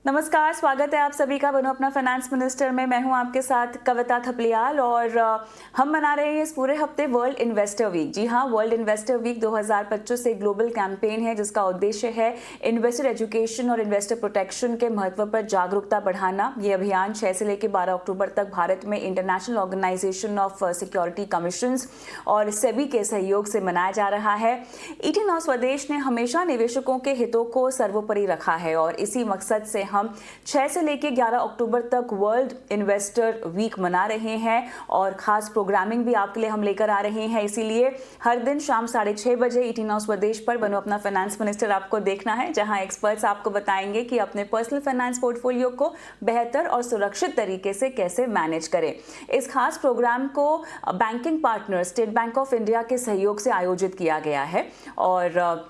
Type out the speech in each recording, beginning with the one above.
नमस्कार, स्वागत है आप सभी का बनो अपना फाइनेंस मिनिस्टर में। मैं हूं आपके साथ कविता थपलियाल और हम मना रहे हैं इस पूरे हफ्ते वर्ल्ड इन्वेस्टर वीक। जी हां, वर्ल्ड इन्वेस्टर वीक 2025 एक ग्लोबल कैंपेन है जिसका उद्देश्य है इन्वेस्टर एजुकेशन और इन्वेस्टर प्रोटेक्शन के महत्व पर जागरूकता बढ़ाना। ये अभियान 6 से लेकर 12 अक्टूबर तक भारत में international organization of securities commissions और सेबी के सहयोग से मनाया जा रहा है। ईटी नाउ स्वदेश ने हमेशा निवेशकों के हितों को सर्वोपरि रखा है और इसी मकसद से हम 6 से लेकर 11 अक्टूबर तक वर्ल्ड इन्वेस्टर वीक मना रहे हैं और खास प्रोग्रामिंग भी आपके लिए हम लेकर आ रहे हैं। इसीलिए हर दिन शाम 6:30 बजे ईटी नाउ स्वदेश पर बनो अपना फाइनेंस मिनिस्टर आपको देखना है, जहां एक्सपर्ट्स आपको बताएंगे कि अपने पर्सनल फाइनेंस पोर्टफोलियो को बेहतर और सुरक्षित तरीके से कैसे मैनेज करें। इस खास प्रोग्राम को banking partner state bank of India के सहयोग से आयोजित किया गया है और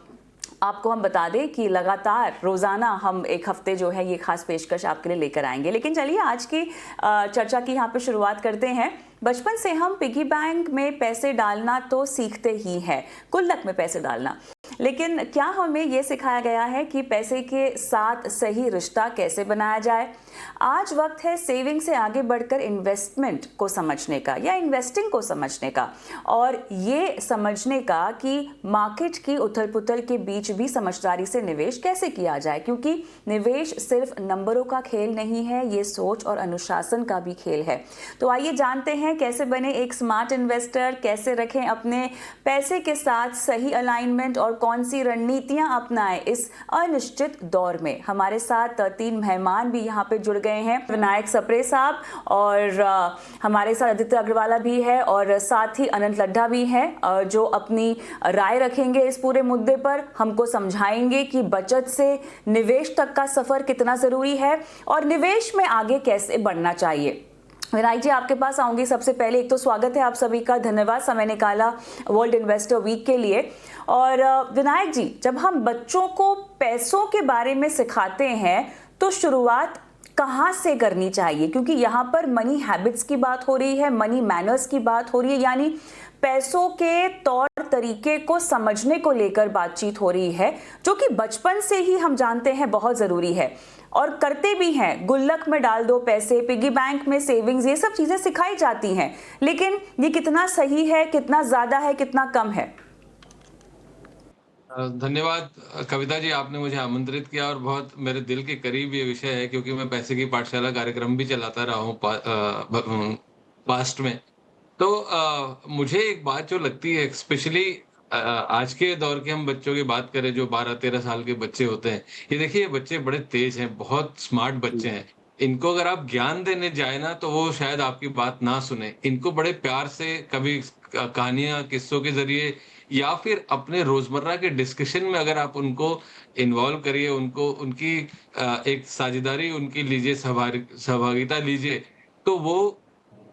आपको हम बता दें कि लगातार रोजाना हम एक हफ्ते जो है ये खास पेशकश आपके लिए लेकर आएंगे। लेकिन चलिए आज की चर्चा की यहाँ पे शुरुआत करते हैं। बचपन से हम पिगी बैंक में पैसे डालना तो सीखते ही हैं, गुल्लक में पैसे डालना, लेकिन क्या हमें ये सिखाया गया है कि पैसे के साथ सही रिश्ता कैसे बनाया जाए? आज वक्त है सेविंग से आगे बढ़कर इन्वेस्टमेंट को समझने का या इन्वेस्टिंग को समझने का और ये समझने का कि मार्केट की उथल पुथल के बीच भी समझदारी से निवेश कैसे किया जाए, क्योंकि निवेश सिर्फ नंबरों का खेल नहीं है, ये सोच और अनुशासन का भी खेल है। तो आइए जानते हैं कैसे बने एक स्मार्ट इन्वेस्टर, कैसे रखें अपने पैसे के साथ सही अलाइनमेंट और कौन सी रणनीतियां अपनाएं इस अनिश्चित दौर में। हमारे साथ 3 मेहमान भी यहाँ पे जुड़ गए हैं। विनायक सप्रे साहब और हमारे साथ आदित्य अग्रवाला भी है और साथ ही अनंत लड्ढा भी हैं जो अपनी राय रखेंगे इस पूरे मुद्दे पर, हमको समझाएंगे कि बचत से निवेश तक का सफर कितना जरूरी है और निवेश में आगे कैसे बढ़ना चाहिए। विनायक जी, आपके पास आऊंगी सबसे पहले। एक तो स्वागत है आप सभी का, धन्यवाद समय निकाला वर्ल्ड इन्वेस्टर वीक के लिए। और विनायक जी, जब हम बच्चों को पैसों के बारे में सिखाते हैं तो शुरुआत कहाँ से करनी चाहिए? क्योंकि यहाँ पर मनी हैबिट्स की बात हो रही है, मनी मैनर्स की बात हो रही है, यानी पैसों के तौर तरीके को समझने को लेकर बातचीत हो रही है, जो कि बचपन से ही हम जानते हैं बहुत जरूरी है और करते भी हैं। गुल्लक में डाल दो पैसे, पिगी बैंक में सेविंग्स, ये सब चीजें सिखाई जाती हैं, लेकिन ये कितना सही है, कितना ज्यादा है, कितना कम है? धन्यवाद कविता जी, आपने मुझे आमंत्रित किया और बहुत मेरे दिल के करीब ये विषय है, क्योंकि मैं पैसे की पाठशाला कार्यक्रम भी चलाता रहा हूँ पास्ट में। तो मुझे एक बात जो लगती है, स्पेशली आज के दौर के हम बच्चों की बात करें, जो 12-13 साल के बच्चे होते हैं, ये देखिए, ये बच्चे बड़े तेज हैं, बहुत स्मार्ट बच्चे हैं। इनको अगर आप ज्ञान देने जाए ना, तो वो शायद आपकी बात ना सुने। इनको बड़े प्यार से कभी कहानियां, किस्सों के जरिए या फिर अपने रोजमर्रा के डिस्कशन में अगर आप उनको इन्वॉल्व करिए, उनको उनकी एक साझेदारी उनकी लीजिए, सहभागिता लीजिए, तो वो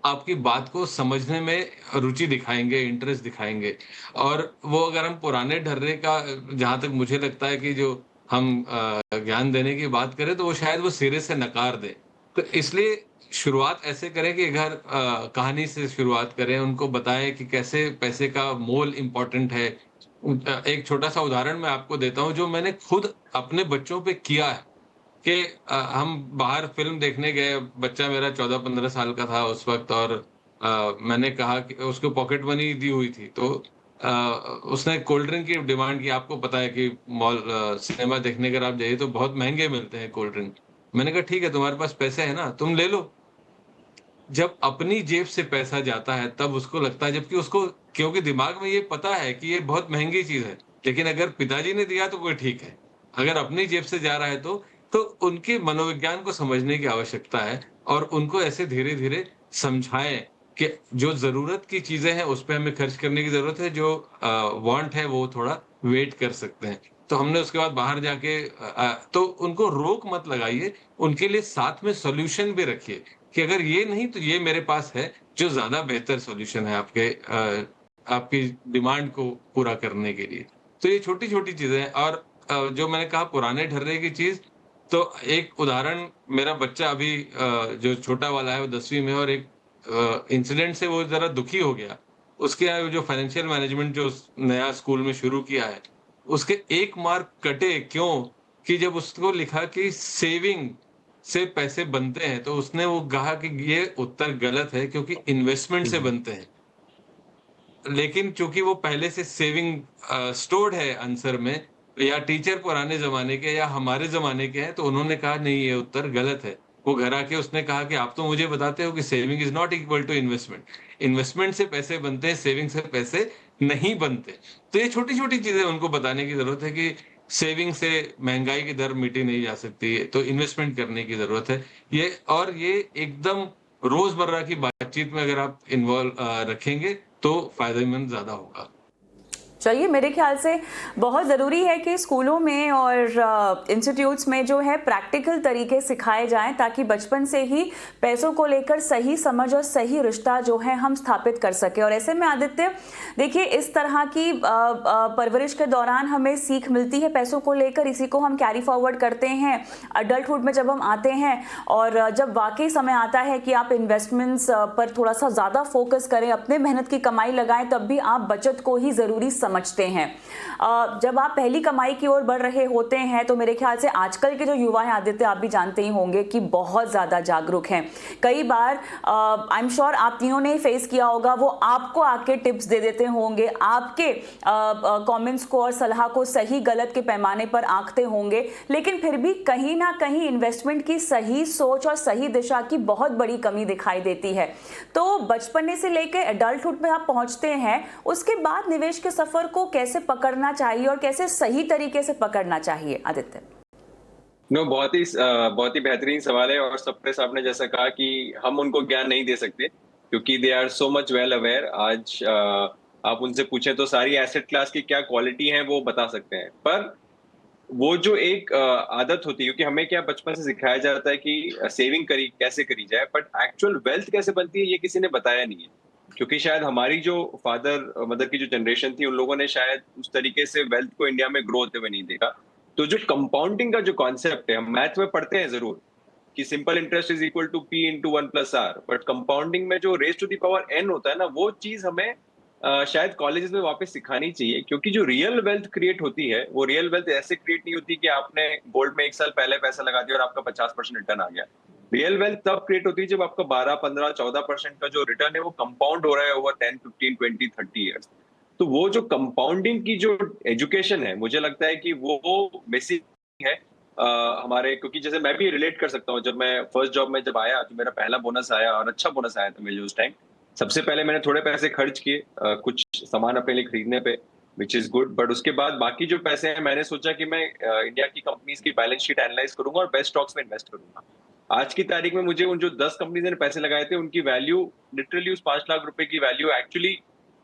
आपकी बात को समझने में रुचि दिखाएँगे, इंटरेस्ट दिखाएँगे। और वो अगर हम पुराने ढर्रे का, जहाँ तक मुझे लगता है कि जो हम ज्ञान देने की बात करें, तो वो शायद वो सिरे से नकार दें। तो इसलिए शुरुआत ऐसे करें कि घर कहानी से शुरुआत करें, उनको बताएँ कि कैसे पैसे का मोल इम्पोर्टेंट है। एक छोटा-सा उदाहरण मैं आपको देता हूँ, जो मैंने खुद अपने बच्चों पे किया है। कि हम बाहर फ़िल्म देखने गए, बच्चा मेरा 14-15 साल का था उस वक़्त, और मैंने कहा कि उसको पॉकेट मनी दी हुई थी, तो अ, उसने कोल्ड ड्रिंक की डिमांड की। आपको पता है कि सिनेमा देखने अगर आप जाइए तो बहुत महँगे मिलते हैं कोल्ड ड्रिंक। मैंने कहा, ठीक है, तुम्हारे पास पैसे हैं ना, तुम ले लो। जब अपनी जेब से पैसा जाता है तब उसको लगता है, जबकि उसको, क्योंकि दिमाग में ये पता है कि ये बहुत महँगी चीज़ है, लेकिन अगर पिताजी ने दिया तो वो ठीक है। अगर अपनी जेब से जा रहा है तो उनके मनोविज्ञान को समझने की आवश्यकता है और उनको ऐसे धीरे-धीरे समझाएँ कि जो ज़रूरत की चीज़ें हैं उस पे हमें खर्च करने की ज़रूरत है, जो वांट है वो थोड़ा वेट कर सकते हैं। तो हमने उसके बाद बाहर जाके तो उनको रोक मत लगाइए, उनके लिए साथ में सॉल्यूशन भी रखिए कि अगर ये नहीं तो ये मेरे पास है, जो ज़्यादा बेहतर सॉल्यूशन है आपके आपकी डिमांड को पूरा करने के लिए। तो ये छोटी-छोटी चीज़ें हैं। और जो मैंने कहा पुराने ढर्रे की चीज़, तो एक उदाहरण, मेरा बच्चा अभी जो छोटा वाला है वो 10वीं में है, और एक इंसिडेंट से वो ज़रा दुखी हो गया। उसके यहाँ जो फाइनेंशियल मैनेजमेंट जो नया स्कूल में शुरू किया है, उसके 1 मार्क कटे क्यों? कि जब उसको लिखा कि सेविंग से पैसे बनते हैं, तो उसने वो कहा कि ये उत्तर गलत है क्योंकि इन्वेस्टमेंट से बनते हैं। लेकिन चूँकि वो पहले से सेविंग स्टोर्ड है आंसर में, या टीचर पुराने ज़माने के या हमारे ज़माने के हैं, तो उन्होंने कहा नहीं ये उत्तर गलत है। वो घर आके उसने कहा कि आप तो मुझे बताते हो कि saving is not equal to investment. Investment से पैसे बनते हैं, सेविंग से पैसे नहीं बनते। तो ये छोटी-छोटी चीज़ें उनको बताने की ज़रूरत है कि सेविंग से महँगाई की दर मिटी नहीं जा सकती, तो इन्वेस्टमेंट करने की ज़रूरत है। ये एकदम रोज़मर्रा की बातचीत में अगर आप रखेंगे तो फ़ायदेमंद ज़्यादा होगा। चलिए, मेरे ख्याल से बहुत ज़रूरी है कि स्कूलों में और इंस्टीट्यूट्स में जो है प्रैक्टिकल तरीके सिखाए जाएं, ताकि बचपन से ही पैसों को लेकर सही समझ और सही रिश्ता जो है हम स्थापित कर सकें। और ऐसे में आदित्य, देखिए, इस तरह की परवरिश के दौरान हमें सीख मिलती है पैसों को लेकर, इसी को हम कैरी फॉरवर्ड करते हैं अडल्टहुड में जब हम आते हैं। और जब वाकई समय आता है कि आप इन्वेस्टमेंट्स पर थोड़ा सा ज़्यादा फोकस करें, अपने मेहनत की कमाई लगाएं, तब भी आप बचत को ही ज़रूरी समझते हैं। जब आप पहली कमाई की ओर बढ़ रहे होते हैं, तो मेरे ख्याल से आजकल के जो युवा हैं आदित्य, आप भी जानते ही होंगे कि बहुत ज़्यादा जागरूक हैं। कई बार आई एम श्योर आप तीनों ने फेस किया होगा, वो आपको आके टिप्स दे देते होंगे, आपके कमेंट्स को और सलाह को सही गलत के पैमाने पर आंकते होंगे, लेकिन फिर भी कहीं ना कहीं इन्वेस्टमेंट की सही सोच और सही दिशा की बहुत बड़ी कमी दिखाई देती है। तो बचपने से लेकर एडल्टहुड में आप पहुंचते हैं, उसके बाद निवेश के सफर को कैसे पकड़ना चाहिए और कैसे सही तरीके से पकड़ना चाहिए आदित्य? बहुत ही बेहतरीन सवाल है। और सबने साहब ने जैसा कहा कि हम उनको ज्ञान नहीं दे सकते क्योंकि they are so much well aware. आज आप उनसे पूछें तो सारी एसेट क्लास की क्या क्वालिटी है वो बता सकते हैं, पर वो जो एक आदत होती है, क्योंकि हमें क्या बचपन से सिखाया जाता है कि सेविंग कैसे करी जाए, बट एक्चुअल वेल्थ कैसे बनती है ये किसी ने बताया नहीं है। क्योंकि शायद हमारी जो फादर मदर की जो जनरेशन थी, उन लोगों ने शायद उस तरीके से वेल्थ को इंडिया में ग्रो होते हुए नहीं देखा। तो जो कंपाउंडिंग का जो कॉन्सेप्ट है, हम मैथ में पढ़ते हैं जरूर कि simple interest is equal to P into 1+r, but compounding में जो raise to the power n होता है ना, वो चीज हमें शायद कॉलेजेस में वापस सिखानी चाहिए। क्योंकि जो रियल वेल्थ क्रिएट होती है, वो रियल वेल्थ ऐसे क्रिएट नहीं होती कि आपने गोल्ड में 1 साल पहले पैसा लगा दिया और आपका 50% रिटर्न आ गया। रियल वेल्थ तब क्रिएट होती है जब आपका 12, 15, 14% का जो रिटर्न है वो कंपाउंड हो रहा है ओवर 10, 15, 20, 30 ईयर्स। तो वो जो कंपाउंडिंग की जो एजुकेशन है, मुझे लगता है कि वो बेसिक है हमारे। क्योंकि जैसे मैं भी रिलेट कर सकता हूँ, जब मैं फर्स्ट जॉब में जब आया तो मेरा पहला बोनस आया और अच्छा बोनस आया था मुझे उस टाइम। सबसे पहले मैंने थोड़े पैसे खर्च किए कुछ सामान अपने लिए खरीदने पे, विच इज गुड। बट उसके बाद बाकी जो पैसे हैं, मैंने सोचा कि मैं इंडिया की कंपनीज की बैलेंस शीट एनालाइज करूंगा और बेस्ट स्टॉक्स में इन्वेस्ट करूंगा। आज की तारीख में मुझे उन जो 10 कंपनीज ने पैसे लगाए थे, उनकी वैल्यू लिटरली उस 5 लाख रुपए की वैल्यू एक्चुअली,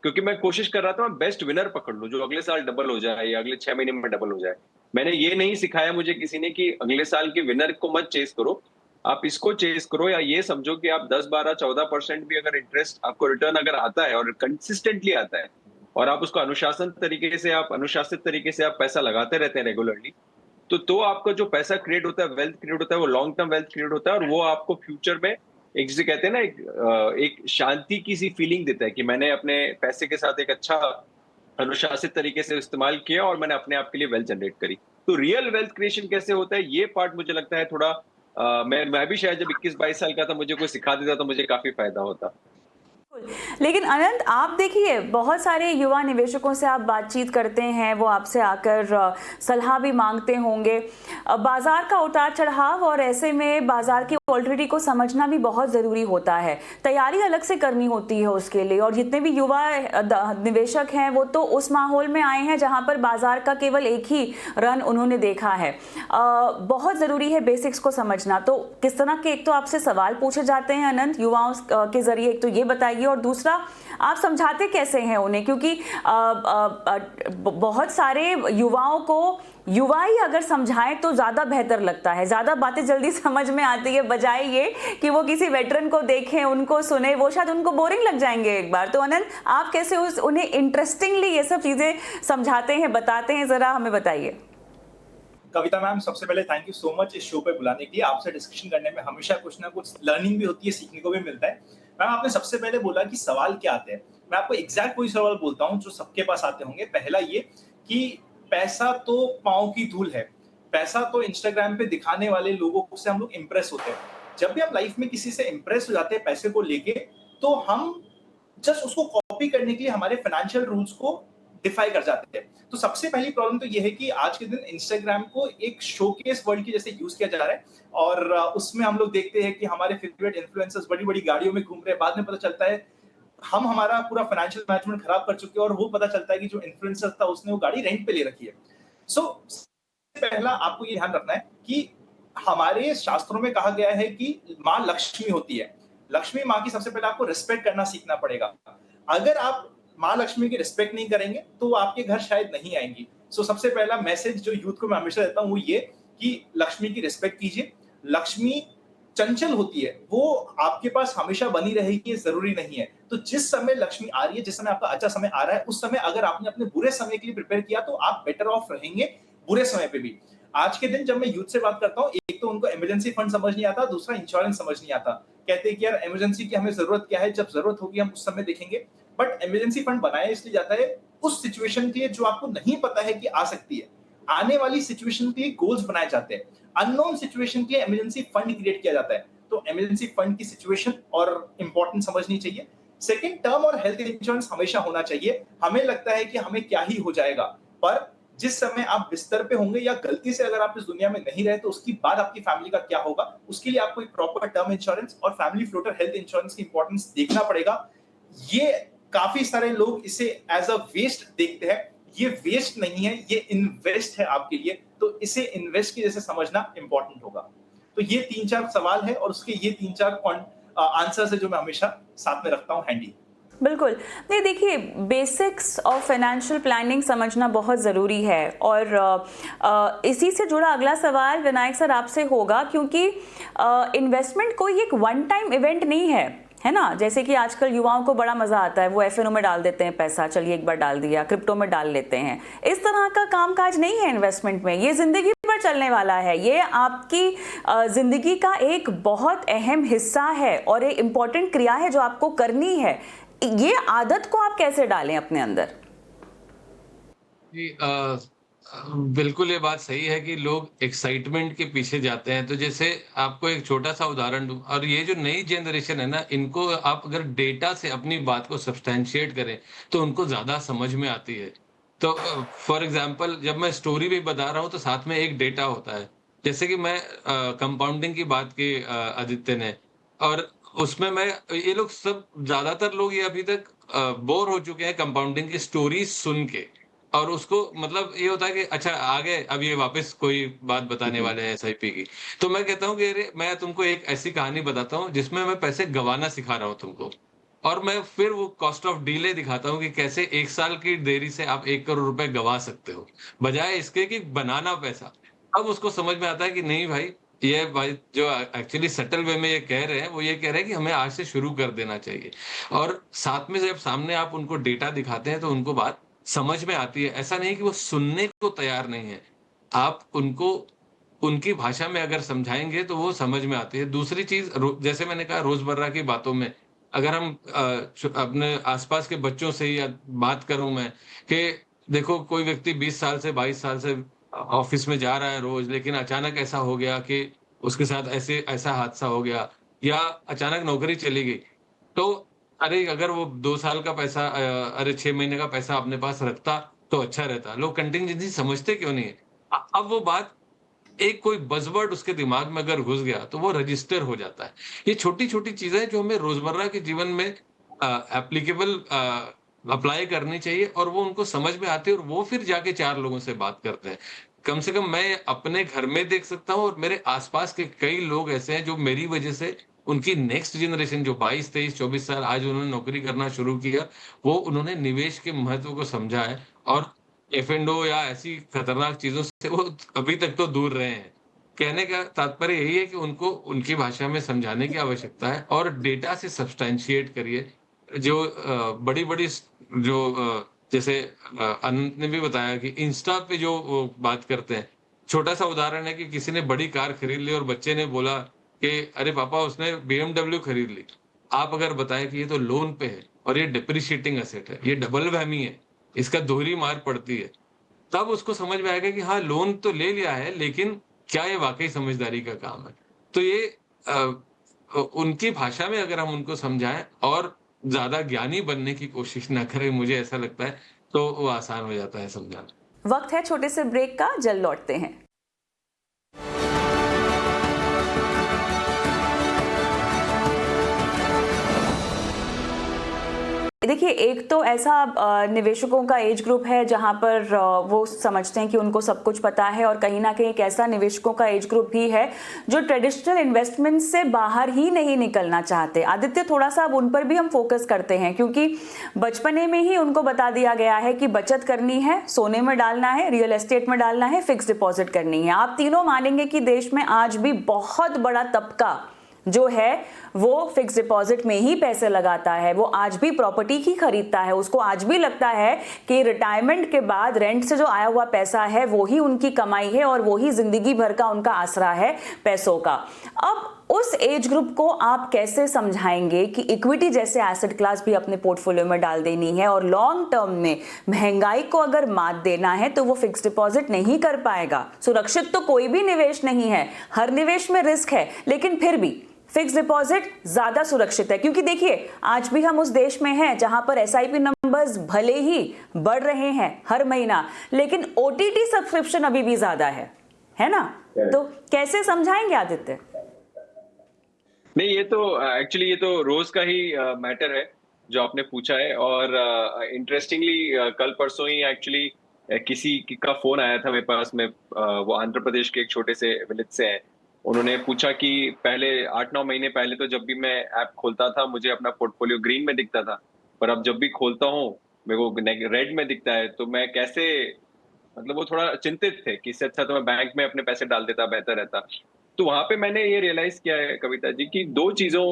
क्योंकि मैं कोशिश कर रहा था मैं बेस्ट विनर पकड़ लूं जो अगले साल डबल हो जाए या अगले 6 महीने में डबल हो जाए। मैंने ये नहीं सिखाया मुझे किसी ने कि अगले साल के विनर को मत चेस करो, आप इसको चेस करो। या ये समझो कि आप 10, 12, 14% भी अगर इंटरेस्ट आपको रिटर्न अगर आता है और कंसिस्टेंटली आता है और आप उसको अनुशासित तरीके से आप पैसा लगाते रहते हैं रेगुलरली, तो आपका जो पैसा क्रिएट होता है, वेल्थ क्रिएट होता है, वो लॉन्ग टर्म वेल्थ क्रिएट होता है। और वो आपको फ्यूचर में एक जिसे कहते हैं ना, एक शांति की सी फीलिंग देता है कि मैंने अपने पैसे के साथ एक अच्छा अनुशासित तरीके से इस्तेमाल किया और मैंने अपने आप के लिए वेल्थ जनरेट करी। तो रियल वेल्थ क्रिएशन कैसे होता है, ये पार्ट मुझे लगता है थोड़ा मैं भी शायद जब 21-22 साल का था, मुझे कोई सिखा देता तो मुझे काफी फायदा होता। लेकिन अनंत, आप देखिए, बहुत सारे युवा निवेशकों से आप बातचीत करते हैं, वो आपसे आकर सलाह भी मांगते होंगे। बाजार का उतार चढ़ाव और ऐसे में बाजार की ऑलरेडी को समझना भी बहुत ज़रूरी होता है, तैयारी अलग से करनी होती है उसके लिए। और जितने भी युवा निवेशक हैं वो तो उस माहौल में आए हैं जहां पर बाजार का केवल एक ही रन उन्होंने देखा है। बहुत ज़रूरी है बेसिक्स को समझना। तो किस तरह के, एक तो आपसे सवाल पूछे जाते हैं अनंत युवाओं के जरिए, एक तो ये बताइए, और दूसरा आप समझाते कैसे हैं उन्हें? क्योंकि बहुत सारे युवाओं को युवा ही अगर समझाएं तो ज़्यादा बेहतर लगता है, ज़्यादा बातें जल्दी समझ में आती है, बजाय ये कि वो किसी वेटरन को देखें, उनको सुने, वो शायद उनको बोरिंग लग जाएंगे एक बार। तो अनंत, आप कैसे उन्हें इंटरेस्टिंगली ये सब चीज़ें समझाते हैं, बताते हैं, ज़रा हमें बताइए। कविता मैम, सबसे पहले थैंक यू सो मच इस शो पे बुलाने के लिए। आपसे डिस्कशन करने में हमेशा कुछ ना कुछ लर्निंग भी होती है, सीखने को भी मिलता है। मैम, आपने सबसे पहले बोला कि सवाल क्या आते हैं। मैं आपको एग्जैक्ट वही सवाल बोलता हूँ जो सबके पास आते होंगे। पहला ये कि पैसा तो पांव की धूल है, पैसा तो इंस्टाग्राम पे दिखाने वाले लोगों से हम लोग इम्प्रेस होते हैं। जब भी हम लाइफ में किसी से इम्प्रेस हो जाते हैं पैसे को लेके, तो हम जस्ट उसको कॉपी करने के लिए हमारे फाइनेंशियल रूल्स को डिफाई कर जाते हैं। तो सबसे पहली प्रॉब्लम तो ये है कि आज के दिन इंस्टाग्राम को एक शोकेस वर्ल्ड की जैसे यूज किया जा रहा है, और उसमें हम लोग देखते हैं कि हमारे फेवरेट इन्फ्लुएंसर्स बड़ी-बड़ी गाड़ियों में घूम रहे हैं। बाद में पता चलता है हम हमारा पूरा फाइनेंशियल मैनेजमेंट खराब कर चुके हैं, और वो पता चलता है कि जो इन्फ्लुएंसर था उसने वो गाड़ी रेंट पे ले रखी है। सो पहला आपको ये ध्यान रखना है कि हमारे शास्त्रों में कहा गया है कि माँ लक्ष्मी होती है। लक्ष्मी माँ की सबसे पहले आपको रिस्पेक्ट करना सीखना पड़ेगा। अगर आप माँ लक्ष्मी की रिस्पेक्ट नहीं करेंगे तो वो आपके घर शायद नहीं आएंगी। सो सबसे पहला मैसेज जो यूथ को मैं हमेशा देता हूँ वो ये कि लक्ष्मी की रिस्पेक्ट कीजिए। लक्ष्मी चंचल होती है, वो आपके पास हमेशा बनी रहेगी ये जरूरी नहीं है। तो जिस समय लक्ष्मी आ रही है, जिस समय आपका अच्छा समय आ रहा है, उस समय अगर आपने अपने बुरे समय के लिए प्रिपेयर किया तो आप बेटर ऑफ रहेंगे बुरे समय पे भी। आज के दिन जब मैं यूथ से बात करता हूँ, एक तो उनको इमरजेंसी फंड समझ नहीं आता, दूसरा इंश्योरेंस समझ नहीं आता। कहते हैं कि यार इमरजेंसी की हमें जरूरत क्या है, जब जरूरत होगी हम उस समय देखेंगे। बट इमरजेंसी फंड बनाया इसलिए जाता है उस सिचुएशन के लिए जो आपको नहीं पता है कि आ सकती है। आने वाली सिचुएशन के लिए गोल्स बनाए जाते हैं। अननोन सिचुएशन के लिए इमरजेंसी फंड क्रिएट किया जाता है। तो इमरजेंसी फंड की सिचुएशन और इंपॉर्टेंस समझनी चाहिए। सेकंड, टर्म और हेल्थ इंश्योरेंस हमेशा होना चाहिए। हमें लगता है कि हमें क्या ही हो जाएगा, पर जिस समय आप बिस्तर पे होंगे या गलती से अगर आप इस दुनिया में नहीं रहे तो उसके बाद आपकी फैमिली का क्या होगा, उसके लिए आपको एक प्रॉपर टर्म इंश्योरेंस और फैमिली फ्लोटर हेल्थ इंश्योरेंस की इंपॉर्टेंस देखना पड़ेगा। ये काफी सारे लोग इसे एज अ वेस्ट देखते हैं। ये वेस्ट नहीं है, ये इन्वेस्ट है आपके लिए। तो इसे इन्वेस्ट की जैसे समझना इंपॉर्टेंट होगा। तो ये 3-4 सवाल है और उसके ये 3-4 आंसर्स है जो मैं हमेशा साथ में रखता हूँ हैंडी। बिल्कुल। नहीं, देखिए, बेसिक्स ऑफ फाइनेंशियल प्लानिंग समझना बहुत ज़रूरी है। और इसी से जुड़ा अगला सवाल विनायक सर आपसे होगा, क्योंकि इन्वेस्टमेंट कोई एक वन टाइम इवेंट नहीं है ना। जैसे कि आजकल युवाओं को बड़ा मज़ा आता है, वो एफएनओ में डाल देते हैं पैसा, चलिए एक बार डाल दिया, क्रिप्टो में डाल लेते हैं। इस तरह का कामकाज नहीं है इन्वेस्टमेंट में। ये ज़िंदगी पर चलने वाला है, ये आपकी ज़िंदगी का एक बहुत अहम हिस्सा है और एक इम्पॉर्टेंट क्रिया है जो आपको करनी है। ये आदत को आप कैसे डालें अपने अंदर? जी, बिल्कुल ये बात सही है कि लोग एक्साइटमेंट के पीछे जाते हैं। तो जैसे आपको एक छोटा-सा उदाहरण दूँ, और ये जो नई जनरेशन है ना, इनको आप अगर डेटा से अपनी बात को सब्सटैंशिएट करें, तो उनको ज़्यादा समझ में आती है। तो फॉर एग्ज़ाम्पल जब मैं स्टोरी भी बता रहा हूँ, तो साथ में एक डेटा होता है। जैसे कि मैं कंपाउंडिंग की बात की आदित्य ने, और उसमें मैं ये लोग सब ज़्यादातर लोग ये अभी तक बोर हो चुके हैं कंपाउंडिंग की स्टोरीज़ सुन के। और उसको मतलब ये होता है कि अच्छा आ गए, अब ये वापस कोई बात बताने वाले हैं एसआईपी की। तो मैं कहता हूँ कि अरे मैं तुमको एक ऐसी कहानी बताता हूँ जिसमें मैं पैसे गँवाना सिखा रहा हूँ तुमको। और मैं फिर वो कॉस्ट ऑफ डिले दिखाता हूँ कि कैसे 1 साल की देरी से आप 1 करोड़ रुपए गँवा सकते हो, बजाय इसके कि बनाना पैसा। अब उसको समझ में आता है कि नहीं भाई, ये भाई जो एक्चुअली सटल वे में ये कह रहे हैं, वो ये कह रहे हैं कि हमें आज से शुरू कर देना चाहिए। और साथ में जब सामने आप उनको डेटा दिखाते हैं, तो उनको बात समझ में आती है। ऐसा नहीं कि वो सुनने को तैयार नहीं है। आप उनको उनकी भाषा में अगर समझाएँगे तो वो समझ में आती है। दूसरी चीज़, जैसे मैंने कहा रोज़मर्रा की बातों में, अगर हम अपने आस-पास के बच्चों से या बात करूँ मैं कि देखो कोई व्यक्ति 20 साल से 22 साल से ऑफ़िस में जा रहा है रोज़, लेकिन अचानक ऐसा हो गया कि उसके साथ ऐसा हादसा हो गया या अचानक नौकरी चली गई। तो अरे अगर वो 2 साल का पैसा अरे 6 महीने का पैसा अपने पास रखता तो अच्छा रहता। लोग कंटिजेंसी समझते क्यों नहीं है? अब वो बात, एक कोई बज़वर्ड उसके दिमाग में अगर घुस गया तो वो रजिस्टर हो जाता है। ये छोटी-छोटी चीज़ें जो हमें रोज़मर्रा के जीवन में एप्लीकेबल अप्लाई करनी चाहिए, और वो उनको समझ में आती है, और वो फिर जाके 4 लोगों से बात करते हैं। कम से कम मैं अपने घर में देख सकता हूँ, और मेरे आस-पास के कई लोग ऐसे हैं जो मेरी वज़ह से उनकी नेक्स्ट जनरेशन जो 22, 23, 24 साल आज उन्होंने नौकरी करना शुरू किया, वो उन्होंने निवेश के महत्व को समझा है, और एफ&ओ या ऐसी खतरनाक चीज़ों से वो अभी तक तो दूर रहे हैं। कहने का तात्पर्य यही है कि उनको उनकी भाषा में समझाने की आवश्यकता है, और डेटा से सब्सटैंशिएट करिए। जो बड़ी-बड़ी जो जैसे अनंत ने भी बताया कि इंस्टा पे जो वो बात करते हैं, छोटा-सा उदाहरण है कि किसी ने बड़ी कार खरीद ली और बच्चे ने बोला कि अरे पापा उसने बीएमडब्ल्यू खरीद ली। आप अगर बताएँ कि ये तो लोन पे है और ये डेप्रिशिएटिंग एसेट है, ये डबल वहमी है, इसका दोहरी मार पड़ती है। तब उसको समझ में आएगा कि हाँ, लोन तो ले लिया है, लेकिन क्या ये वाक़ई समझदारी का काम है? तो ये उनकी भाषा में अगर हम उनको समझाएँ और ज़्यादा ज्ञानी बनने की कोशिश ना करें, मुझे ऐसा लगता है, तो वो आसान हो जाता है समझाना। वक्त है छोटे से ब्रेक का, जल्द लौटते हैं। देखिए, एक तो ऐसा निवेशकों का एज ग्रुप है जहां पर वो समझते हैं कि उनको सब कुछ पता है, और कहीं ना कहीं एक ऐसा निवेशकों का एज ग्रुप भी है जो ट्रेडिशनल इन्वेस्टमेंट से बाहर ही नहीं निकलना चाहते। आदित्य, थोड़ा सा अब उन पर भी हम फोकस करते हैं, क्योंकि बचपने में ही उनको बता दिया गया है कि बचत करनी है, सोने में डालना है, रियल एस्टेट में डालना है, फिक्स डिपॉजिट करनी है। आप तीनों मानेंगे कि देश में आज भी बहुत बड़ा तबका जो है वो फिक्स डिपॉजिट में ही पैसे लगाता है, वो आज भी प्रॉपर्टी ही खरीदता है। उसको आज भी लगता है कि रिटायरमेंट के बाद रेंट से जो आया हुआ पैसा है वो ही उनकी कमाई है और वो ही जिंदगी भर का उनका आसरा है पैसों का। अब उस एज ग्रुप को आप कैसे समझाएंगे कि इक्विटी जैसे एसेट क्लास भी अपने पोर्टफोलियो में डाल देनी है, और लॉन्ग टर्म में महंगाई को अगर मात देना है तो वो फिक्स डिपॉजिट नहीं कर पाएगा। सुरक्षित तो कोई भी निवेश नहीं है, हर निवेश में रिस्क है, लेकिन फिर भी फिक्स डिपॉजिट ज्यादा सुरक्षित है। क्योंकि देखिए, आज भी हम उस देश में हैं जहां पर एसआईपी नंबर्स भले ही बढ़ रहे हैं हर महीना, लेकिन ओटीटी सब्सक्रिप्शन अभी भी ज्यादा है ना? तो कैसे समझाएंगे आदित्य? नहीं, ये तो एक्चुअली ये तो रोज का ही मैटर है जो आपने पूछा है। और इंटरेस्टिंगली कल परसों ही एक्चुअली किसी का फोन आया था मेरे पास में। वो आंध्र प्रदेश के एक छोटे से विलेज से है। उन्होंने पूछा कि पहले 8-9 महीने पहले तो जब भी मैं ऐप खोलता था मुझे अपना पोर्टफोलियो ग्रीन में दिखता था, पर अब जब भी खोलता हूँ मेरे को रेड में दिखता है। तो मैं कैसे, मतलब वो थोड़ा चिंतित थे कि इससे अच्छा तो मैं बैंक में अपने पैसे डाल देता, बेहतर रहता। तो वहां पे मैंने ये रियलाइज किया है कविता जी कि दो चीजों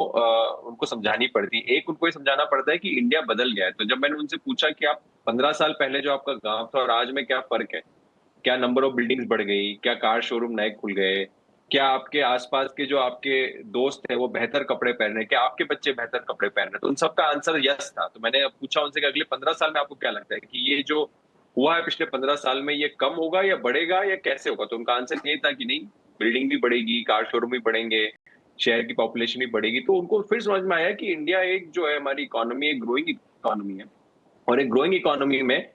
उनको समझानी पड़ती है। एक, उनको ये समझाना पड़ता है कि इंडिया बदल गया है। तो जब मैंने उनसे पूछा कि आप 15 साल पहले जो आपका गांव था और आज में क्या फर्क है, क्या नंबर ऑफ बिल्डिंग्स बढ़ गई, क्या कार शोरूम नए खुल गए, क्या आपके आसपास के जो आपके दोस्त हैं वो बेहतर कपड़े पहन रहे हैं, क्या आपके बच्चे बेहतर कपड़े पहन रहे हैं, तो उन सबका आंसर यस था। तो मैंने पूछा उनसे कि अगले 15 साल में आपको क्या लगता है कि ये जो हुआ है पिछले 15 साल में ये कम होगा या बढ़ेगा या कैसे होगा? तो उनका आंसर ये था कि नहीं, बिल्डिंग भी बढ़ेगी, कार शोरूम भी बढ़ेंगे, शहर की पॉपुलेशन भी बढ़ेगी। तो उनको फिर समझ में आया कि इंडिया एक जो है हमारी इकोनॉमी एक ग्रोइंग इकोनॉमी है, और एक ग्रोइंग इकोनॉमी में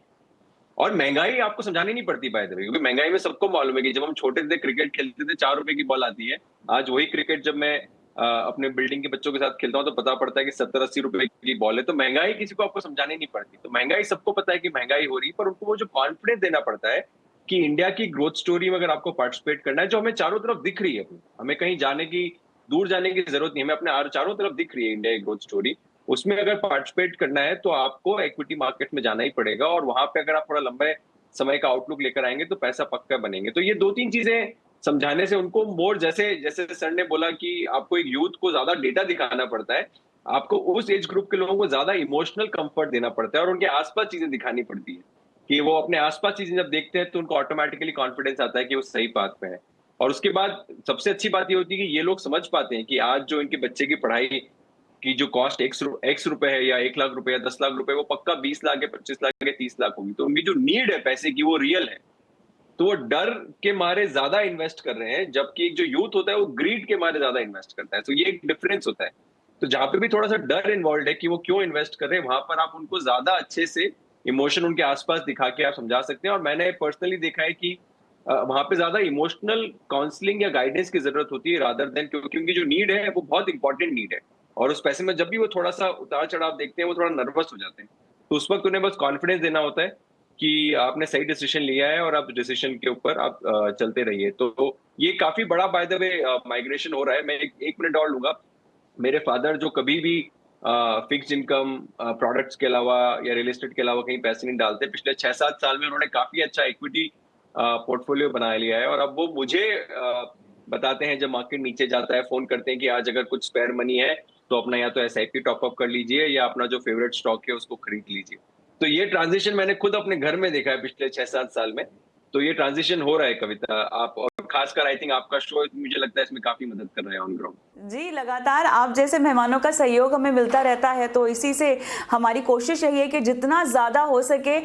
और महंगाई आपको समझानी नहीं पड़ती बाय द वे, क्योंकि महंगाई में सबको मालूम है कि जब हम छोटे थे क्रिकेट खेलते थे 4 रुपए की बॉल आती है। आज वही क्रिकेट जब मैं अपने बिल्डिंग के बच्चों के साथ खेलता हूँ तो पता पड़ता है कि 70-80 रुपए की बॉल है। तो महंगाई किसी को आपको समझानी नहीं पड़ती। तो महंगाई सबको पता है कि महंगाई हो रही है, पर उनको वो जो कॉन्फिडेंस देना पड़ता है कि इंडिया की ग्रोथ स्टोरी में अगर आपको पार्टिसिपेट करना है, जो हमें चारों तरफ दिख रही है, हमें कहीं जाने की, दूर जाने की जरूरत नहीं, हमें अपने चारों तरफ दिख रही है इंडिया की ग्रोथ स्टोरी। उसमें अगर पार्टिसिपेट करना है तो आपको इक्विटी मार्केट में जाना ही पड़ेगा, और वहां पे अगर आप थोड़ा लंबे समय का आउटलुक लेकर आएंगे तो पैसा पक्का बनेंगे। तो ये 2-3 चीजें समझाने से उनको मोर, जैसे जैसे सर ने बोला कि आपको एक यूथ को ज्यादा डेटा दिखाना पड़ता है, आपको उस एज ग्रुप के लोगों को ज्यादा इमोशनल कंफर्ट देना पड़ता है और उनके आसपास चीजें दिखानी पड़ती है कि वो अपने आसपास चीजें जब देखते हैं तो उनको ऑटोमेटिकली कॉन्फिडेंस आता है कि वो सही पाथ पे है। और उसके बाद सबसे अच्छी बात ये होती है कि ये लोग समझ पाते हैं कि आज जो इनके बच्चे की पढ़ाई की जो कॉस्ट एक्स रुपए है या 1 लाख रुपए या 10 लाख रुपए, वो पक्का 20 लाख या 25 लाख या 30 लाख होगी। तो उनकी जो नीड है पैसे की वो रियल है, तो वो डर के मारे ज्यादा इन्वेस्ट कर रहे हैं, जबकि एक जो यूथ होता है वो ग्रीड के मारे ज्यादा इन्वेस्ट करता है। तो ये एक डिफरेंस होता है। तो जहां पे भी थोड़ा सा डर इन्वॉल्व है कि वो क्यों इन्वेस्ट कर रहे हैं, वहां पर आप उनको ज्यादा अच्छे से इमोशन उनके आसपास दिखा के आप समझा सकते हैं। और मैंने पर्सनली देखा है कि वहां पे ज्यादा इमोशनल काउंसलिंग या गाइडेंस की जरूरत होती है रादर देन, क्योंकि उनकी जो नीड है वो बहुत इंपॉर्टेंट नीड है। और उस पैसे में जब भी वो थोड़ा सा उतार चढ़ाव देखते हैं वो थोड़ा नर्वस हो जाते हैं। तो उस वक्त उन्हें बस कॉन्फिडेंस देना होता है कि आपने सही डिसीजन लिया है और आप डिसीजन के ऊपर आप चलते रहिए। तो ये काफी बड़ा बाय द वे माइग्रेशन हो रहा है। मैं एक मिनट और लूंगा। मेरे फादर जो कभी भी फिक्स्ड इनकम प्रोडक्ट्स के अलावा या रियल एस्टेट के अलावा कहीं पैसे नहीं डालते, पिछले 6-7 साल में उन्होंने काफी अच्छा इक्विटी पोर्टफोलियो बना लिया है। और अब वो मुझे बताते हैं जब मार्केट नीचे जाता है, फोन करते हैं कि आज अगर कुछ स्पेयर मनी है तो अपना या तो एसआईपी टॉपअप कर लीजिए या अपना जो फेवरेट स्टॉक है उसको खरीद लीजिए। तो ये ट्रांजिशन मैंने खुद अपने घर में देखा है पिछले 6-7 साल में। तो ये ट्रांजिशन हो रहा है कविता, आप और खासकर आई थिंक आपका शो मुझे लगता है इसमें काफी मदद कर रहा है ऑन ग्राउंड। जी, लगातार आप जैसे मेहमानों का सहयोग हमें मिलता रहता है, तो इसी से हमारी कोशिश यही है कि जितना ज़्यादा हो सके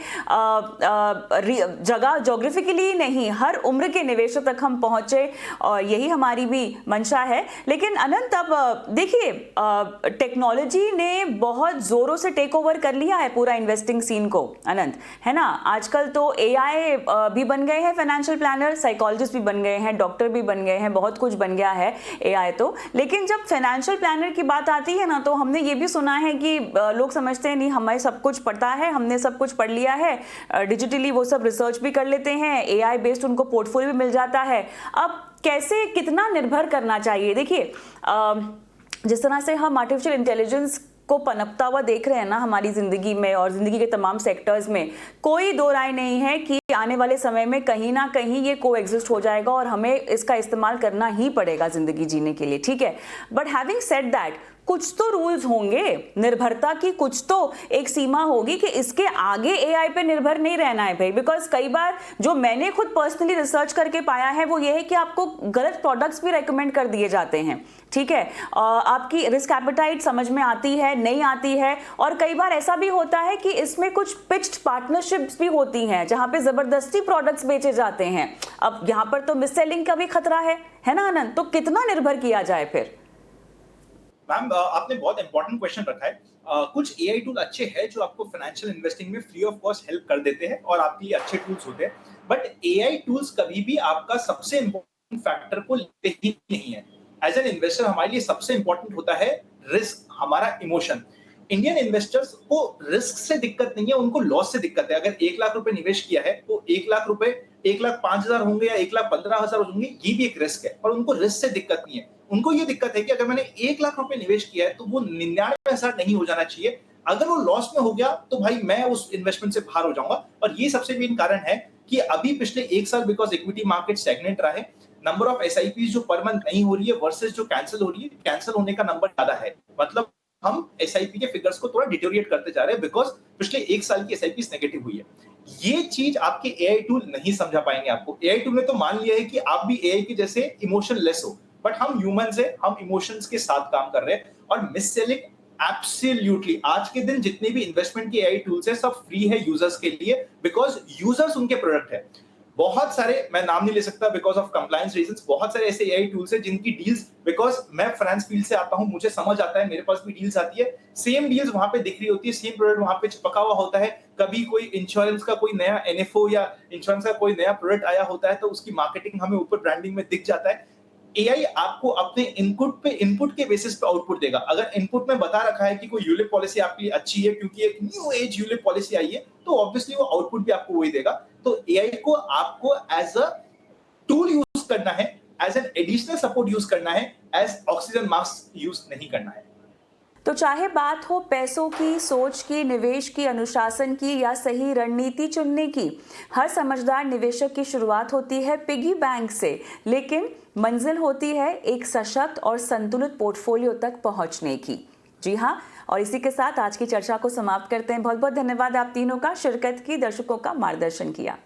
जगह ज्योग्राफिकली नहीं, हर उम्र के निवेशों तक हम पहुँचे, और यही हमारी भी मंशा है। लेकिन अनंत, अब देखिए, टेक्नोलॉजी ने बहुत ज़ोरों से टेक ओवर कर लिया है पूरा इन्वेस्टिंग सीन को, अनंत, है ना। आजकल तो AI भी बन गए हैं, फाइनेंशियल प्लानर, साइकोलॉजिस्ट भी बन गए हैं, डॉक्टर भी बन गए हैं, बहुत कुछ बन गया है AI तो। लेकिन जब फाइनेंशियल प्लानर की बात आती है ना, तो हमने ये भी सुना है कि लोग समझते हैं नहीं, हमें सब कुछ पता है, हमने सब कुछ पढ़ लिया है, डिजिटली वो सब रिसर्च भी कर लेते हैं, AI बेस्ड उनको पोर्टफोलियो भी मिल जाता है। अब कैसे, कितना निर्भर करना चाहिए? देखिए, जिस तरह से हम आर्टिफिशियल इंटेलिजेंस को पनपता हुआ देख रहे हैं ना हमारी जिंदगी में और जिंदगी के तमाम सेक्टर्स में, कोई दो राय नहीं है कि आने वाले समय में कहीं ना कहीं ये को एग्जिस्ट हो जाएगा और हमें इसका इस्तेमाल करना ही पड़ेगा जिंदगी जीने के लिए, ठीक है। बट हैविंग सेड दैट, कुछ तो रूल्स होंगे, निर्भरता की कुछ तो एक सीमा होगी कि इसके आगे AI पे निर्भर नहीं रहना है भाई। बिकॉज कई बार जो मैंने खुद पर्सनली रिसर्च करके पाया है वो ये है कि आपको गलत प्रोडक्ट्स भी रेकमेंड कर दिए जाते हैं, ठीक है। आपकी रिस्क एपेटाइट समझ में आती है, नहीं आती है, और कई बार ऐसा भी होता है कि इसमें कुछ पिच्ड पार्टनरशिप्स भी होती हैं जहां पे जबरदस्ती प्रोडक्ट्स बेचे जाते हैं। अब यहां पर तो मिस सेलिंग का भी खतरा है ना आनंद। तो कितना निर्भर किया जाए फिर? मैम, आपने बहुत इंपॉर्टेंट क्वेश्चन रखा है। कुछ AI टूल अच्छे हैं जो आपको फाइनेंशियल इन्वेस्टिंग में फ्री ऑफ कॉस्ट हेल्प कर देते हैं और आपके लिए अच्छे टूल्स होते हैं। बट AI टूल्स कभी भी आपका सबसे इंपॉर्टेंट फैक्टर को लेते ही नहीं है। एज एन इन्वेस्टर हमारे लिए सबसे इंपॉर्टेंट होता है रिस्क, हमारा इमोशन। इंडियन इन्वेस्टर्स को रिस्क से दिक्कत नहीं है, उनको लॉस से दिक्कत है। अगर 1 लाख रुपए निवेश किया है तो 1 लाख रुपए 1,05,000 होंगे या 1,15,000 होंगे, ये भी एक रिस्क है, पर उनको रिस्क से दिक्कत नहीं है। उनको ये दिक्कत है कि अगर मैंने 1 लाख रुपए निवेश किया है तो वो 99,000 नहीं हो जाना चाहिए। अगर वो लॉस में हो गया तो भाई मैं उस इन्वेस्टमेंट से बाहर हो जाऊंगा। और ये सबसे मेन कारण है कि अभी पिछले 1 साल बिकॉज इक्विटी मार्केट स्टैग्नेंट रहा है, नंबर ऑफ SIPs जो पर मंथ नहीं हो रही है वर्सेस जो कैंसिल हो रही है, कैंसिल होने का नंबर ज्यादा है। मतलब हम SIP के फिगर्स को थोड़ा डिटोरिएट करते जा रहे हैं बिकॉज पिछले 1 साल की SIPs नेगेटिव हुई है। ये चीज आपके AI टूल नहीं समझा पाएंगे आपको। AI टूल ने तो मान लिया है कि आप भी AI के जैसे इमोशनलेस हो, बट हम ह्यूमंस हैं, हम इमोशंस के साथ काम कर रहे हैं। और मिस सेलिंग एब्सोल्युटली, आज के दिन जितने भी इन्वेस्टमेंट के AI टूल्स है सब फ्री है यूजर्स के लिए, बिकॉज यूजर्स उनके प्रोडक्ट है। बहुत सारे, मैं नाम नहीं ले सकता बिकॉज ऑफ कंप्लायंस रीजंस, बहुत सारे ऐसे AI टूल्स हैं जिनकी डील्स, बिकॉज मैं फाइनेंस फील्ड से आता हूं, मुझे समझ आता है, मेरे पास भी डील्स आती है, सेम डील्स वहां पे दिख रही होती है, सेम प्रोडक्ट वहां पे चिपका हुआ होता है। कभी कोई इंश्योरेंस का कोई नया NFO या इंश्योरेंस का कोई नया प्रोडक्ट आया होता है तो उसकी मार्केटिंग हमें ऊपर ब्रांडिंग में दिख जाता है। AI आपको अपने इनपुट के बेसिस पे आउटपुट देगा। अगर इनपुट में बता रखा है कि कोई यूलिप पॉलिसी आपके लिए अच्छी है क्योंकि एक न्यू एज यूलिप पॉलिसी आई है, तो ऑब्वियसली वो आउटपुट भी आपको वही देगा। तो AI को आपको एज अ टूल यूज करना है, as an additional support use करना है, एज ऑक्सीजन मास्क यूज नहीं करना है। तो चाहे बात हो पैसों की, सोच की, निवेश की, अनुशासन की या सही रणनीति चुनने की, हर समझदार निवेशक की शुरुआत होती है पिगी बैंक से, लेकिन मंजिल होती है एक सशक्त और संतुलित पोर्टफोलियो तक पहुंचने की। जी हाँ, और इसी के साथ आज की चर्चा को समाप्त करते हैं। बहुत बहुत धन्यवाद आप तीनों का, शिरकत की, दर्शकों का मार्गदर्शन किया।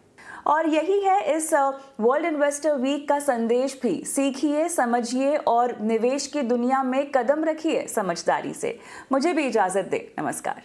और यही है इस वर्ल्ड इन्वेस्टर वीक का संदेश भी। सीखिए, समझिए और निवेश की दुनिया में कदम रखिए समझदारी से। मुझे भी इजाजत दें। नमस्कार।